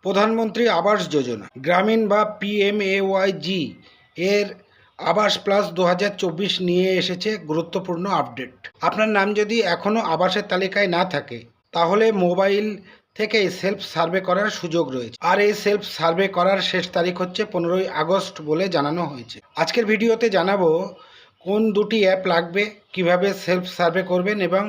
প্রধানমন্ত্রী আবাস যোজনা গ্রামীণ বা PMAYG এর আবাস প্লাস 2024 নিয়ে এসেছে গুরুত্বপূর্ণ আপডেট। আপনার নাম যদি এখনও আবাসের তালিকায় না থাকে তাহলে মোবাইল থেকে সেলফ সার্ভে করার সুযোগ রয়েছে। আর এই সেলফ সার্ভে করার শেষ তারিখ হচ্ছে 15ই আগস্ট বলে জানানো হয়েছে। আজকের ভিডিওতে জানাবো কোন দুটি অ্যাপ লাগবে, কিভাবে সেলফ সার্ভে করবেন এবং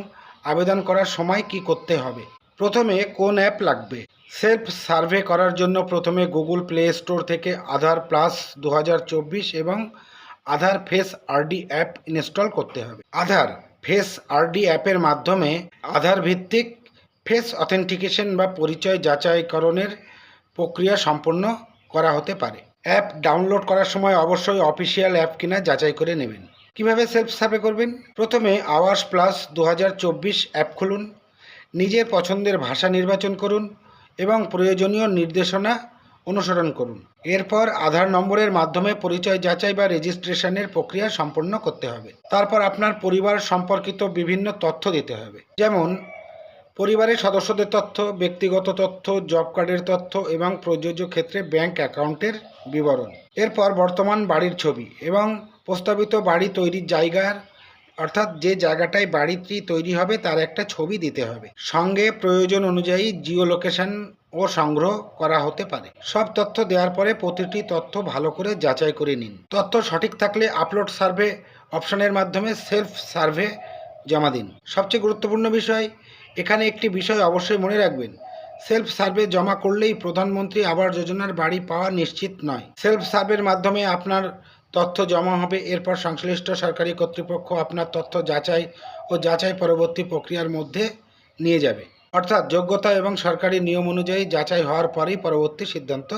আবেদন করার সময় কি করতে হবে। প্রথমে কোন অ্যাপ লাগবে। সেলফ সার্ভে করার জন্য প্রথমে গুগল প্লে স্টোর থেকে আধার প্লাস 2024 এবং আধার ফেস আরডি অ্যাপ ইনস্টল করতে হবে। আধার ফেস আরডি অ্যাপের মাধ্যমে আধার ভিত্তিক ফেস অথেন্টিকেশন বা পরিচয় যাচাইকরণের প্রক্রিয়া সম্পন্ন করা হতে পারে। অ্যাপ ডাউনলোড করার সময় অবশ্যই অফিসিয়াল অ্যাপ কিনা যাচাই করে নেবেন। কিভাবে সেলফ সার্ভে করবেন। প্রথমে আবাস প্লাস 2024 অ্যাপ খুলুন, নিজের পছন্দের ভাষা নির্বাচন করুন এবং প্রয়োজনীয় নির্দেশনা অনুসরণ করুন। এরপর আধার নম্বরের মাধ্যমে পরিচয় যাচাই বা রেজিস্ট্রেশনের প্রক্রিয়া সম্পন্ন করতে হবে। তারপর আপনার পরিবার সম্পর্কিত বিভিন্ন তথ্য দিতে হবে, যেমন পরিবারের সদস্যদের তথ্য, ব্যক্তিগত তথ্য, জব কার্ডের তথ্য এবং প্রযোজ্য ক্ষেত্রে ব্যাংক অ্যাকাউন্টের বিবরণ। এরপর বর্তমান বাড়ির ছবি এবং প্রস্তাবিত বাড়ি তৈরির জায়গার অর্থাৎ যে জায়গাটায় বাড়িটি তৈরি হবে তার একটা ছবি দিতে হবে। সঙ্গে প্রয়োজন অনুযায়ী জিও লোকেশন ও সংগ্রহ করা হতে পারে। সব তথ্য দেওয়ার পরে প্রতিটি তথ্য ভালো করে যাচাই করে নিন। তথ্য সঠিক থাকলে আপলোড সার্ভে অপশনের মাধ্যমে সেলফ সার্ভে জমা দিন। সবচেয়ে গুরুত্বপূর্ণ বিষয়, এখানে একটি বিষয় অবশ্যই মনে রাখবেন, সেলফ সার্ভে জমা করলেই প্রধানমন্ত্রী আবাস যোজনার বাড়ি পাওয়া নিশ্চিত নয়। সেলফ সার্ভের মাধ্যমে আপনার তথ্য জমা হবে, এরপর সংশ্লিষ্ট সরকারি কর্তৃপক্ষ আপনার তথ্য যাচাই ও যাচাই পরবর্তী প্রক্রিয়ার মধ্যে নিয়ে যাবে। অর্থাৎ যোগ্যতা এবং সরকারি নিয়ম অনুযায়ী যাচাই হওয়ার পরেই পরবর্তী সিদ্ধান্ত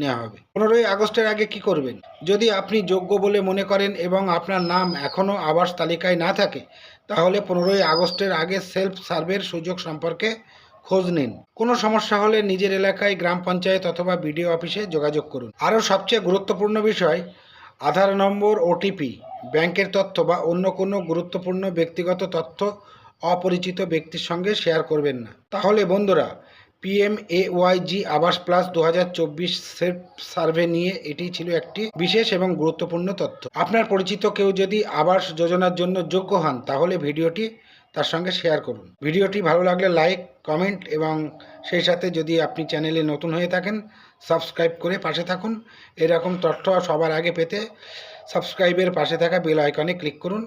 নেওয়া হবে। 15ই আগস্টের আগে কি করবেন। যদি আপনি যোগ্য বলে মনে করেন এবং আপনার নাম এখনও আবাস তালিকায় না থাকে তাহলে 15ই আগস্টের আগে সেলফ সার্ভের সুযোগ সম্পর্কে খোঁজ নিন। কোনো সমস্যা হলে নিজের এলাকায় গ্রাম পঞ্চায়েত অথবা বিডিও অফিসে যোগাযোগ করুন। আরও সবচেয়ে গুরুত্বপূর্ণ বিষয়, আধার নম্বর, ওটিপি, ব্যাংকের তথ্য বা অন্য কোনো গুরুত্বপূর্ণ ব্যক্তিগত তথ্য অপরিচিত ব্যক্তির সঙ্গে শেয়ার করবেন না। তাহলে বন্ধুরা, PMAYG আবাস প্লাস 2024 সেলফ সার্ভে নিয়ে এটি ছিল একটি বিশেষ এবং গুরুত্বপূর্ণ তথ্য। আপনার পরিচিত কেউ যদি আবাস যোজনার জন্য যোগ্য হন তাহলে ভিডিওটি তার সঙ্গে শেয়ার করুন। ভিডিওটি ভালো লাগলে লাইক, কমেন্ট এবং সেই সাথে যদি আপনি চ্যানেলে নতুন হয়ে থাকেন সাবস্ক্রাইব করে পাশে থাকুন। এরকম তথ্য সবার আগে পেতে সাবস্ক্রাইবের পাশে থাকা বেল আইকনে ক্লিক করুন।